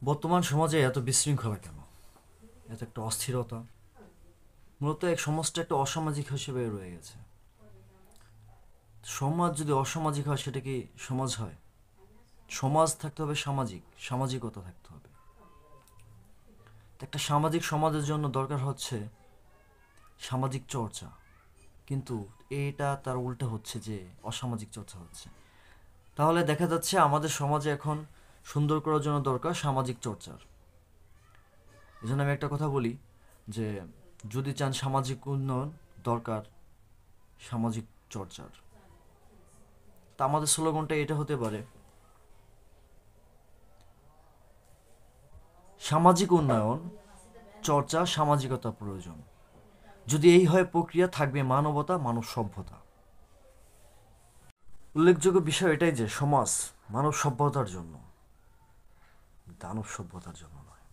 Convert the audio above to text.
বর্তমান সমাজে এত বিশৃঙ্খলা কেন? এত একটা অস্থিরতা? মূলত এক সমাজটা একটা অসামাজিক হিসেবে রয়ে গেছে। সমাজ যদি অসামাজিক হয় সেটা কি সমাজ হয়? সমাজ থাকতে হবে সামাজিক, সামাজিকতা থাকতে হবে। তো একটা সামাজিক সমাজের জন্য দরকার হচ্ছে সামাজিক চর্চা। কিন্তু এটা তার উল্টো হচ্ছে যে অসামাজিক চর্চা হচ্ছে। তাহলে দেখা যাচ্ছে আমাদের সমাজে এখন সুন্দর করার জন্য দরকার সামাজিক চর্চার। এই জন্য আমি একটা কথা বলি যে যদি চান সামাজিক উন্নয়ন, দরকার সামাজিক চর্চার। তা আমাদের স্লোগানটা এটা হতে পারে, সামাজিক উন্নয়ন, চর্চা, সামাজিকতা প্রয়োজন। যদি এই হয় প্রক্রিয়া, থাকবে মানবতা, মানব সভ্যতা। উল্লেখযোগ্য বিষয় এটাই যে সমাজ মানব সভ্যতার জন্য, দানব সভ্যতার জন্য নয়।